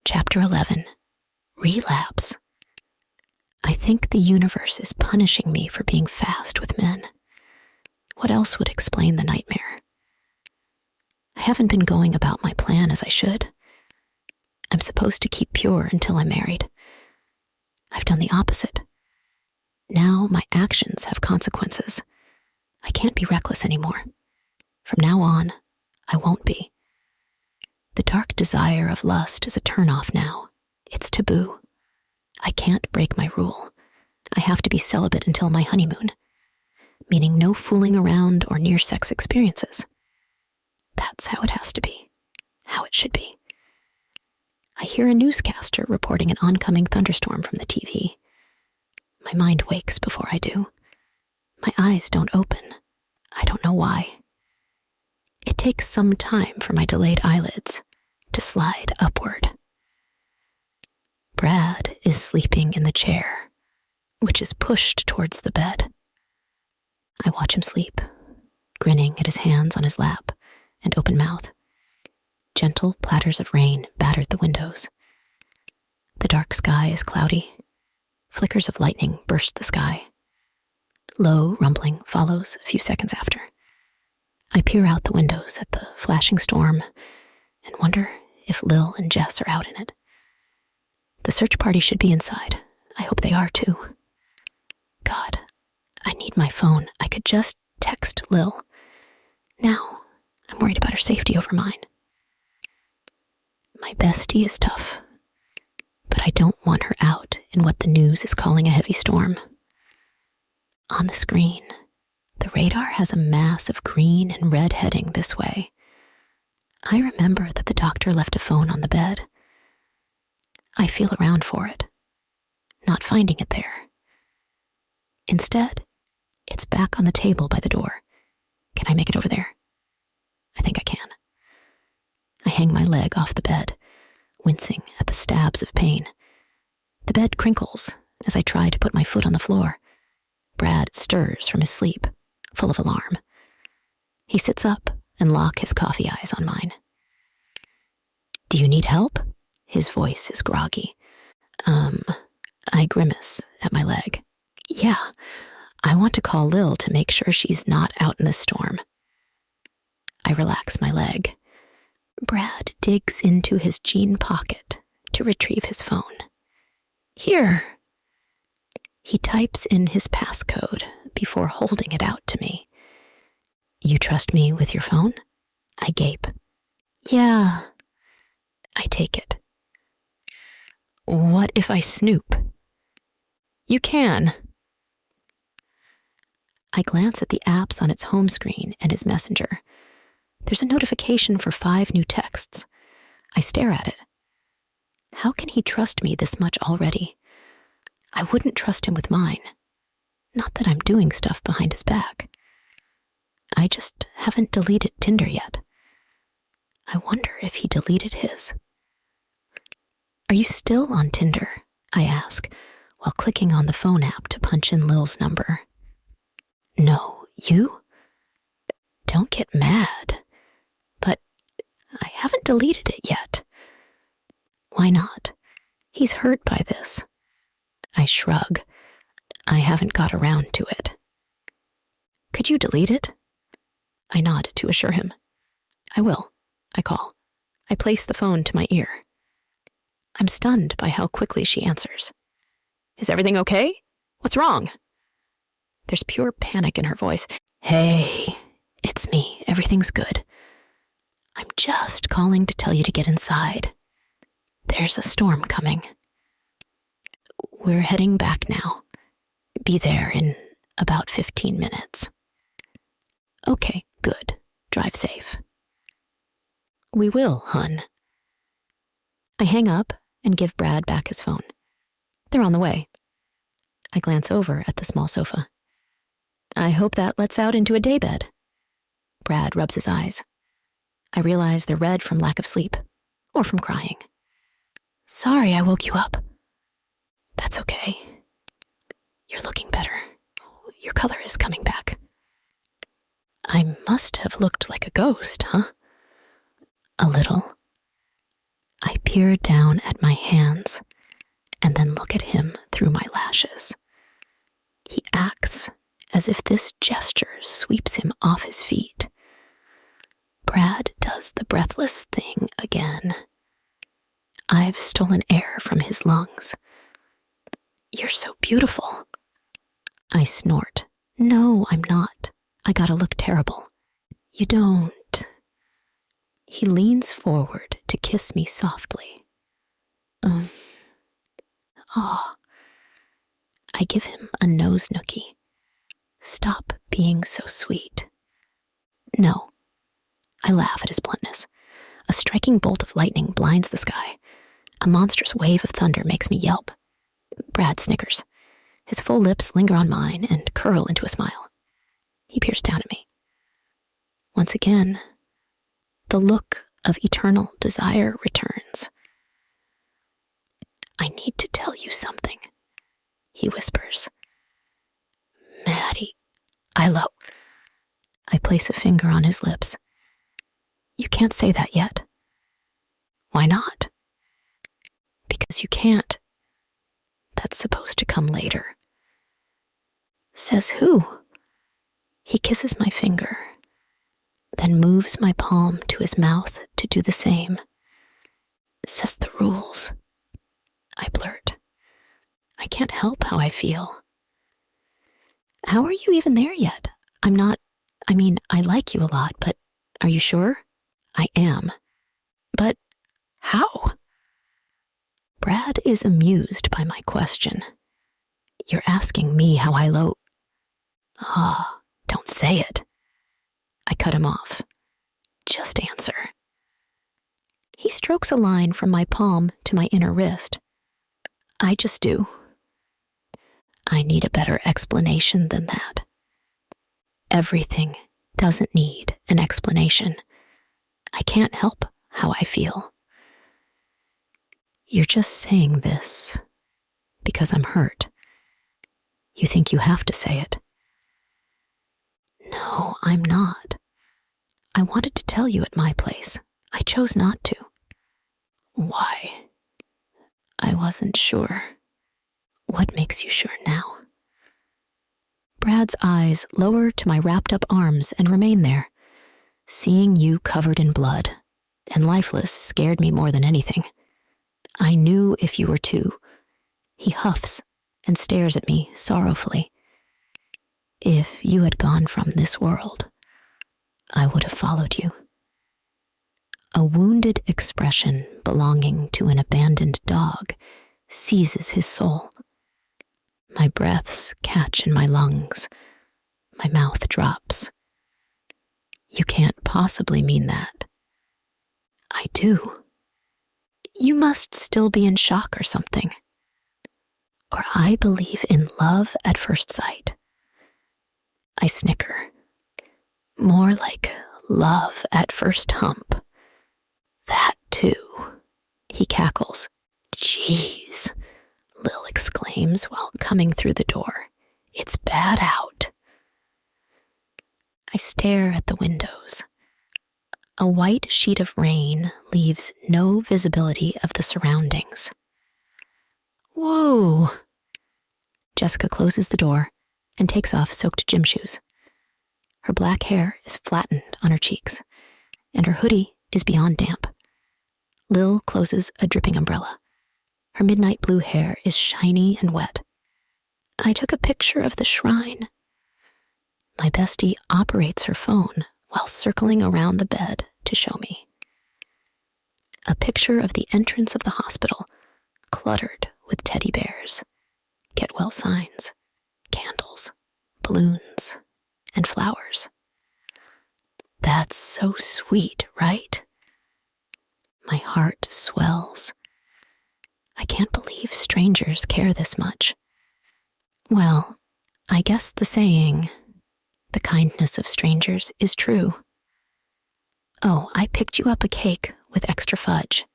Chapter 11. Relapse. I think the universe is punishing me for being fast with men. What else would explain the nightmare? I haven't been going about my plan as I should. I'm supposed to keep pure until I'm married. I've done the opposite. Now my actions have consequences. I can't be reckless anymore. From now on, I won't be. The dark desire of lust is a turn-off now. It's taboo. I can't break my rule. I have to be celibate until my honeymoon, meaning no fooling around or near-sex experiences. That's how it has to be, how it should be. I hear a newscaster reporting an oncoming thunderstorm from the TV. My mind wakes before I do. My eyes don't open. I don't know why. It takes some time for my delayed eyelids to slide upward. Brad is sleeping in the chair, which is pushed towards the bed. I watch him sleep, grinning at his hands on his lap and open mouth. Gentle platters of rain battered the windows. The dark sky is cloudy. Flickers of lightning burst the sky. Low rumbling follows a few seconds after. I peer out the windows at the flashing storm and wonder if Lil and Jess are out in it. The search party should be inside. I hope they are too. God, I need my phone. I could just text Lil. Now, I'm worried about her safety over mine. My bestie is tough, but I don't want her out in what the news is calling a heavy storm. On the screen, the radar has a mass of green and red heading this way. I remember that the doctor left a phone on the bed. I feel around for it, not finding it there. Instead, it's back on the table by the door. Can I make it over there? I think I can. I hang my leg off the bed, wincing at the stabs of pain. The bed crinkles as I try to put my foot on the floor. Brad stirs from his sleep, full of alarm. He sits up and locks his coffee eyes on mine. Do you need help? His voice is groggy. I grimace at my leg. Yeah, I want to call Lil to make sure she's not out in the storm. I relax my leg. Brad digs into his jean pocket to retrieve his phone. Here. He types in his passcode before holding it out to me. You trust me with your phone? I gape. Yeah. I take it. What if I snoop? You can. I glance at the apps on its home screen and his messenger. There's a notification for 5 new texts. I stare at it. How can he trust me this much already? I wouldn't trust him with mine. Not that I'm doing stuff behind his back. I just haven't deleted Tinder yet. I wonder if he deleted his. Are you still on Tinder? I ask, while clicking on the phone app to punch in Lil's number. No, you? Don't get mad. But I haven't deleted it yet. Why not? He's hurt by this. I shrug. I haven't got around to it. Could you delete it? I nod to assure him. I will. I call. I place the phone to my ear. I'm stunned by how quickly she answers. Is everything okay? What's wrong? There's pure panic in her voice. Hey, it's me. Everything's good. I'm just calling to tell you to get inside. There's a storm coming. We're heading back now. Be there in about 15 minutes. Okay, good. Drive safe. We will, hun. I hang up and give Brad back his phone. They're on the way. I glance over at the small sofa. I hope that lets out into a daybed. Brad rubs his eyes. I realize they're red from lack of sleep, or from crying. Sorry I woke you up. That's okay. You're looking better. Your color is coming back. I must have looked like a ghost, huh? A little. I peer down at my hands and then look at him through my lashes. He acts as if this gesture sweeps him off his feet. Brad does the breathless thing again. I've stolen air from his lungs. You're so beautiful. I snort. No, I'm not. I gotta look terrible. You don't. He leans forward to kiss me softly. I give him a nose nookie. Stop being so sweet. No. I laugh at his bluntness. A striking bolt of lightning blinds the sky. A monstrous wave of thunder makes me yelp. Brad snickers. His full lips linger on mine and curl into a smile. He peers down at me. Once again, the look of eternal desire returns. I need to tell you something, he whispers. Maddie, I place a finger on his lips. You can't say that yet. Why not? Because you can't. That's supposed to come later. Says who? He kisses my finger, then moves my palm to his mouth to do the same. Says the rules. I blurt. I can't help how I feel. How are you even there yet? I like you a lot, but are you sure? I am. But how? Brad is amused by my question. You're asking me how I don't say it. I cut him off. Just answer. He strokes a line from my palm to my inner wrist. I just do. I need a better explanation than that. Everything doesn't need an explanation. I can't help how I feel. You're just saying this because I'm hurt. You think you have to say it. No, I'm not. I wanted to tell you at my place. I chose not to. Why? I wasn't sure. What makes you sure now? Brad's eyes lower to my wrapped up arms and remain there. Seeing you covered in blood and lifeless scared me more than anything. I knew if you were too. He huffs and stares at me sorrowfully. If you had gone from this world, I would have followed you. A wounded expression belonging to an abandoned dog seizes his soul. My breaths catch in my lungs. My mouth drops. You can't possibly mean that. I do. You must still be in shock or something. Or I believe in love at first sight. I snicker. More like love at first hump. That too. He cackles. Jeez, Lil exclaims while coming through the door. It's bad out. I stare at the windows. A white sheet of rain leaves no visibility of the surroundings. Whoa! Jessica closes the door and takes off soaked gym shoes. Her black hair is flattened on her cheeks, and her hoodie is beyond damp. Lil closes a dripping umbrella. Her midnight blue hair is shiny and wet. I took a picture of the shrine. My bestie operates her phone while circling around the bed to show me. A picture of the entrance of the hospital, cluttered with teddy bears, get well signs, candles, balloons, and flowers. That's so sweet, right? My heart swells. I can't believe strangers care this much. Well, I guess the saying, the kindness of strangers, is true. Oh, I picked you up a cake with extra fudge.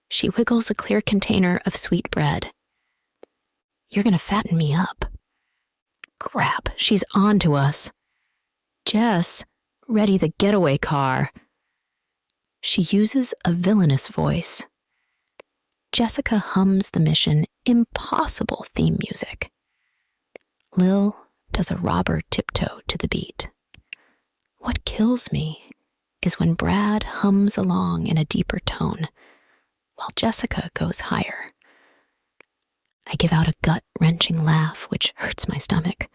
She wiggles a clear container of sweet bread. You're gonna fatten me up. Crap, she's on to us. Jess, ready the getaway car. She uses a villainous voice. Jessica hums the Mission Impossible theme music. Lil does a robber tiptoe to the beat. What kills me is when Brad hums along in a deeper tone, while Jessica goes higher. I give out a gut-wrenching laugh, which hurts my stomach.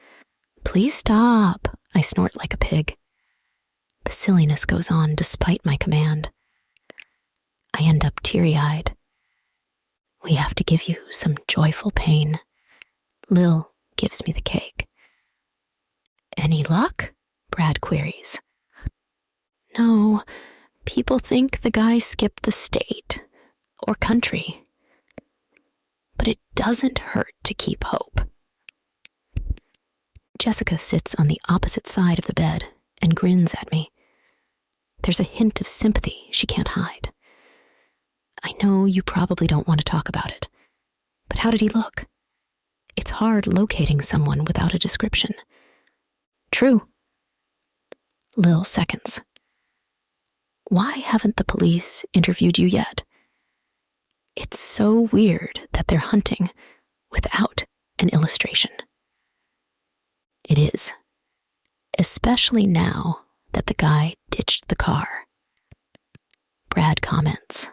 Please stop, I snort like a pig. The silliness goes on despite my command. I end up teary-eyed. We have to give you some joyful pain. Lil gives me the cake. Any luck? Brad queries. No, people think the guy skipped the state or country. But it doesn't hurt to keep hope. Jessica sits on the opposite side of the bed and grins at me. There's a hint of sympathy she can't hide. I know you probably don't want to talk about it, but how did he look? It's hard locating someone without a description. True. Lil seconds. Why haven't the police interviewed you yet? It's so weird that they're hunting without an illustration. It is, especially now that the guy ditched the car. Brad comments.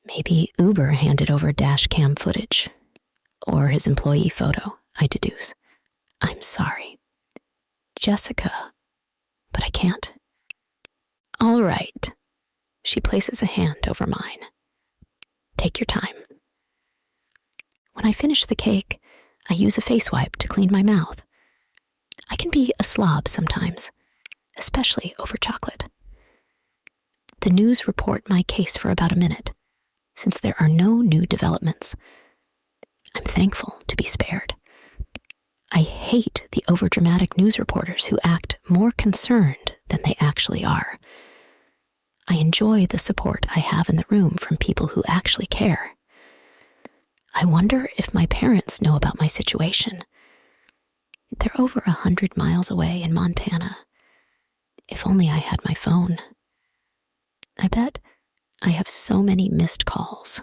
Maybe Uber handed over dash cam footage, or his employee photo, I deduce. I'm sorry. Jessica, but I can't. All right. She places a hand over mine. Take your time. When I finish the cake, I use a face wipe to clean my mouth. I can be a slob sometimes, especially over chocolate. The news report my case for about a minute, since there are no new developments. I'm thankful to be spared. I hate the overdramatic news reporters who act more concerned than they actually are. I enjoy the support I have in the room from people who actually care. I wonder if my parents know about my situation. They're over 100 miles away in Montana. If only I had my phone. I bet I have so many missed calls.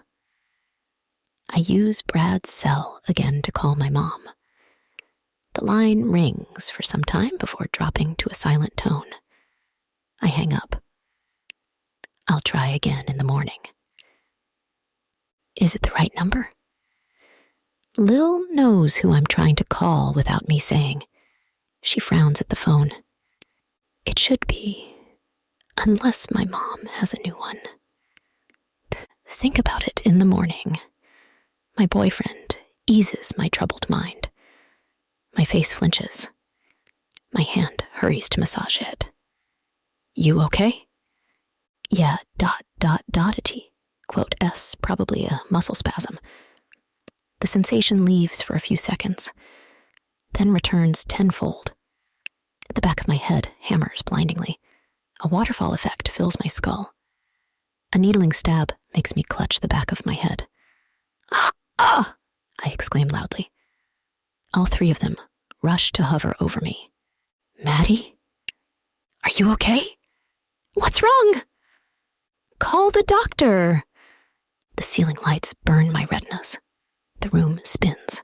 I use Brad's cell again to call my mom. The line rings for some time before dropping to a silent tone. I hang up. I'll try again in the morning. Is it the right number? Lil knows who I'm trying to call without me saying. She frowns at the phone. It should be, unless my mom has a new one. Think about it in the morning. My boyfriend eases my troubled mind. My face flinches. My hand hurries to massage it. You okay? Yeah, dotity. Quote S, probably a muscle spasm. The sensation leaves for a few seconds, then returns tenfold. The back of my head hammers blindingly. A waterfall effect fills my skull. A needling stab makes me clutch the back of my head. Ah! Ah! I exclaim loudly. All three of them rush to hover over me. Maddie? Are you okay? What's wrong? Call the doctor. The ceiling lights burn my retinas. The room spins.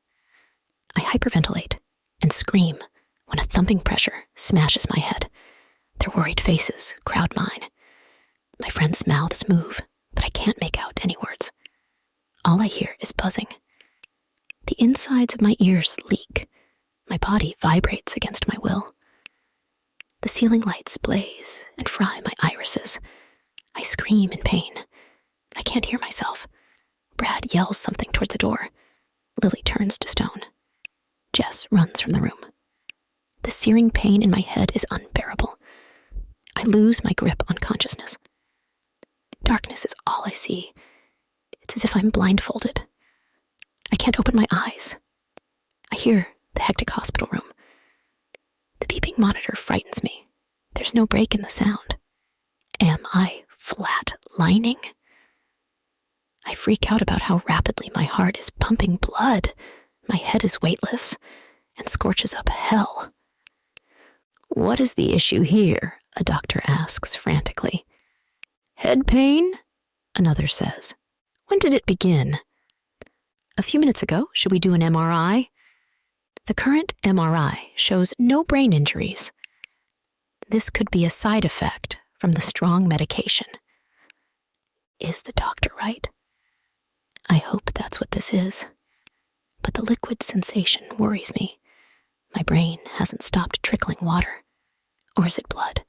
I hyperventilate and scream when a thumping pressure smashes my head. Their worried faces crowd mine. My friends' mouths move, but I can't make out any words. All I hear is buzzing. The insides of my ears leak. My body vibrates against my will. The ceiling lights blaze and fry my irises. I scream in pain. I can't hear myself. Brad yells something toward the door. Lily turns to stone. Jess runs from the room. The searing pain in my head is unbearable. I lose my grip on consciousness. Darkness is all I see. It's as if I'm blindfolded. I can't open my eyes. I hear the hectic hospital room. The beeping monitor frightens me. There's no break in the sound. Am I flat-lining? I freak out about how rapidly my heart is pumping blood. My head is weightless and scorches up hell. What is the issue here? A doctor asks frantically. Head pain? Another says. When did it begin? A few minutes ago. Should we do an MRI? The current MRI shows no brain injuries. This could be a side effect from the strong medication. Is the doctor right? I hope that's what this is. But the liquid sensation worries me. My brain hasn't stopped trickling water. Or is it blood?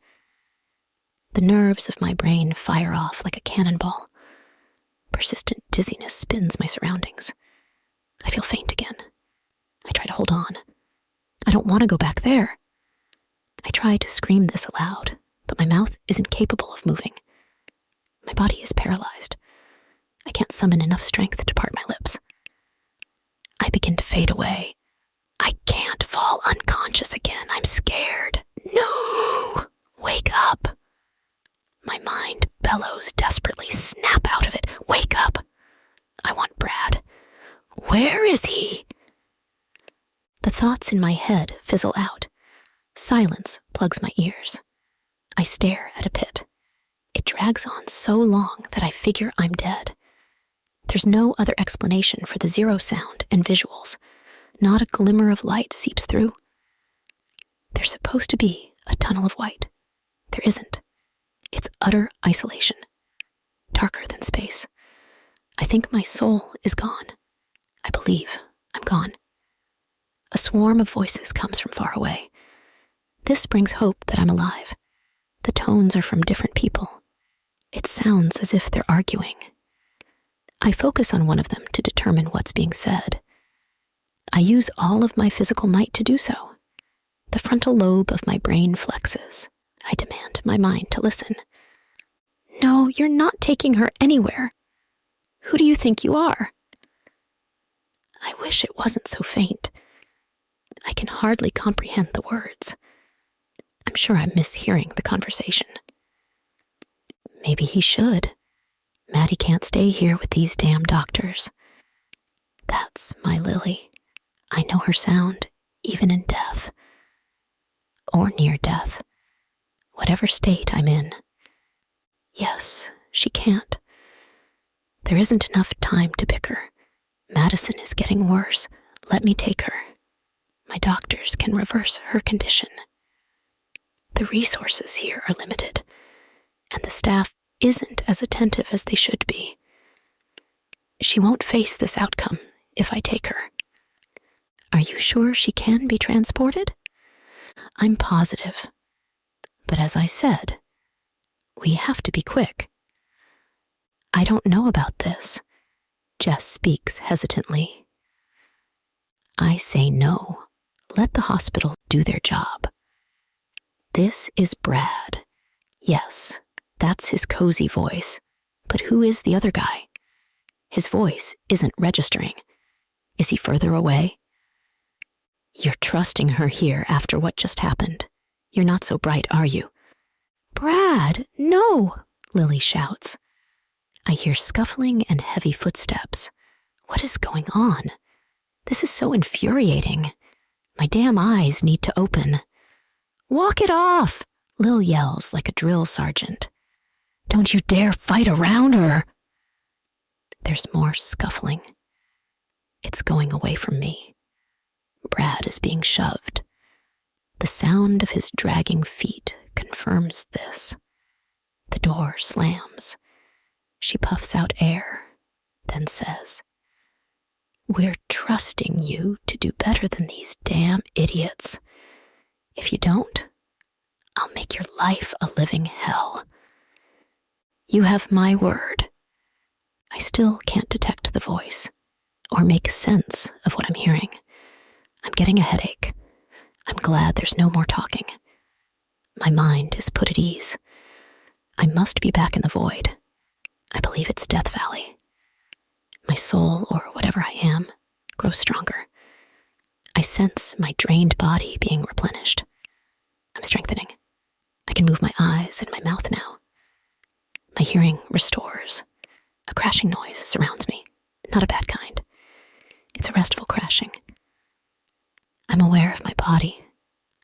The nerves of my brain fire off like a cannonball. Persistent dizziness spins my surroundings. I feel faint again. I try to hold on. I don't want to go back there. I try to scream this aloud, but my mouth isn't capable of moving. My body is paralyzed. I can't summon enough strength to part my lips. I begin to fade away. I can't fall unconscious again. I'm scared. No! Wake up. My mind bellows desperately. Snap out of it. Wake up. I want Brad. Where is he? The thoughts in my head fizzle out. Silence plugs my ears. I stare at a pit. It drags on so long that I figure I'm dead. There's no other explanation for the zero sound and visuals. Not a glimmer of light seeps through. There's supposed to be a tunnel of white. There isn't. It's utter isolation. Darker than space. I think my soul is gone. I believe I'm gone. A swarm of voices comes from far away. This brings hope that I'm alive. The tones are from different people. It sounds as if they're arguing. I focus on one of them to determine what's being said. I use all of my physical might to do so. The frontal lobe of my brain flexes. I demand my mind to listen. No, you're not taking her anywhere. Who do you think you are? I wish it wasn't so faint. I can hardly comprehend the words. I'm sure I'm mishearing the conversation. Maybe he should. Maddie can't stay here with these damn doctors. That's my Lily. I know her sound, even in death. Or near death. Whatever state I'm in. Yes, she can't. There isn't enough time to bicker. Madison is getting worse. Let me take her. My doctors can reverse her condition. The resources here are limited, and the staff isn't as attentive as they should be. She won't face this outcome if I take her. Are you sure she can be transported? I'm positive. But as I said, we have to be quick. I don't know about this. Jess speaks hesitantly. I say no. Let the hospital do their job. This is Brad. Yes, that's his cozy voice. But who is the other guy? His voice isn't registering. Is he further away? You're trusting her here after what just happened. You're not so bright, are you? Brad, no, Lily shouts. I hear scuffling and heavy footsteps. What is going on? This is so infuriating. My damn eyes need to open. Walk it off, Lil yells like a drill sergeant. Don't you dare fight around her. There's more scuffling. It's going away from me. Brad is being shoved. The sound of his dragging feet confirms this. The door slams. She puffs out air, then says, "We're trusting you to do better than these damn idiots. If you don't, I'll make your life a living hell. You have my word." I still can't detect the voice or make sense of what I'm hearing. I'm getting a headache. I'm glad there's no more talking. My mind is put at ease. I must be back in the void. I believe it's Death Valley. My soul, or whatever I am, grows stronger. I sense my drained body being replenished. I'm strengthening. I can move my eyes and my mouth now. My hearing restores. A crashing noise surrounds me. Not a bad kind. It's a restful crashing. I'm aware of my body.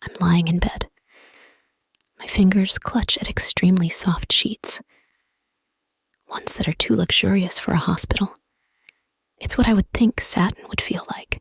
I'm lying in bed. My fingers clutch at extremely soft sheets. ones that are too luxurious for a hospital. It's what I would think satin would feel like.